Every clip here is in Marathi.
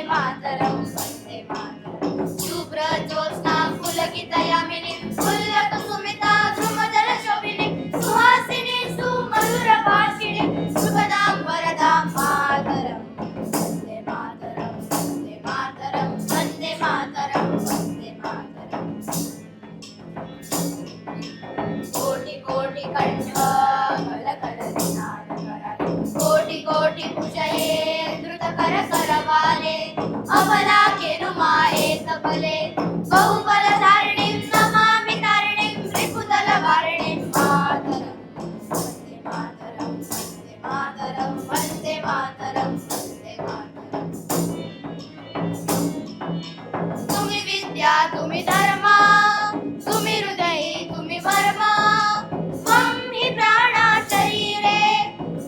मातरम वंदे मातरम शुभ्र ज्योत्स्ना पुलकित यामिनी उल्लक सुमिता ध्रुमदल शोभिनी सुहासिनी सुमधुर भाषिणी सुखदां वरदां मातरम वंदे मातरम वंदे मातरम वंदे मातरम वंदे मातरम कोटि कोटि कंठ कल कल निनाद कराले कोटि कोटि भुजये द्रुत कर करवाले अबला केनुमाये तबले बहुबल धारिणीं नमामि तारिणीं रिपुदल वारिणीं मातरम वंदे मातरम वंदे मातरम वंदे मातरम वंदे मातरम तुम्ही विद्या तुम्ही धर्म तुम्ही हृदय तुम्ही वर्म त्वं हि प्राणा शरीरे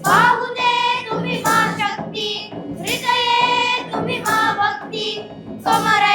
बाहुते तुम्ही मा शक्ती हृदये तुम्ही मा भक्ती कमरे